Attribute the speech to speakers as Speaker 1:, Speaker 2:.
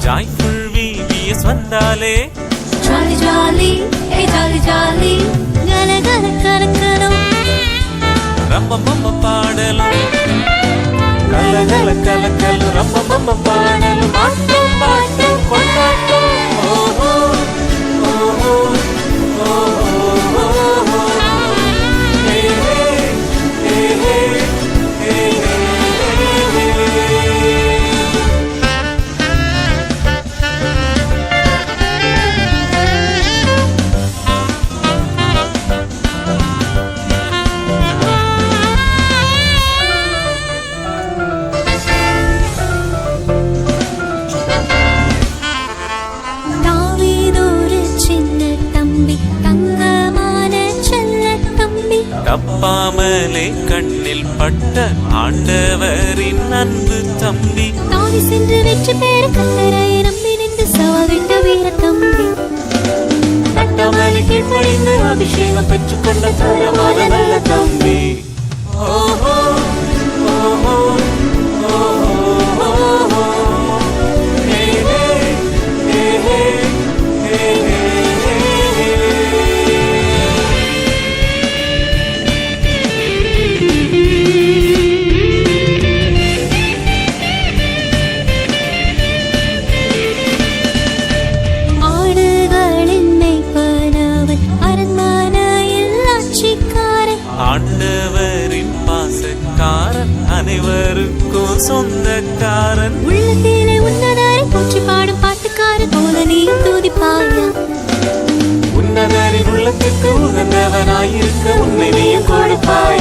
Speaker 1: Joyful VVS வந்தாலே
Speaker 2: Jolly jolly, hey jolly jolly, gala gala கலக்கணும்
Speaker 1: ரம்பம் பாடலும் கலகல கலக்கலும் ரம்பம் பாடலும் ஆட்டம் பாட்டம் கொண்டாட்டம் ஓஹோ ஓஹோ ஓஹோ ஹே ஹே ஹே ஹே தப்பாமலே கண்ணில் பட்ட ஆண்டவரின் அன்பு தம்பி
Speaker 2: தாவி சென்று வெற்றி பெற கத்தரை நம்பி நின்று சவாவிட்ட வீர தம்பி
Speaker 1: தட்டாமலே கீழ்ப்படிந்து அபிஷேகம் பெற்றுக்கொண்ட தரமான நல்ல தம்பி ஓஹோ ஓஹோ ஓஹோ ஹே ஹே ஹே ஹே ஹே ஆண்டவரின் பாசக்காரன் அனைவருக்கும் சொந்தக்காரன்
Speaker 2: உள்ளத்திலே உன்னதரை போற்றி பாடும் பாட்டுக்காரன் போல நீ துதிப்பாயா
Speaker 1: உன்னதரின் உள்ளத்துக்கு உகந்தவனாயிருக்க உன்னை நீயும் கொடுப்பாய்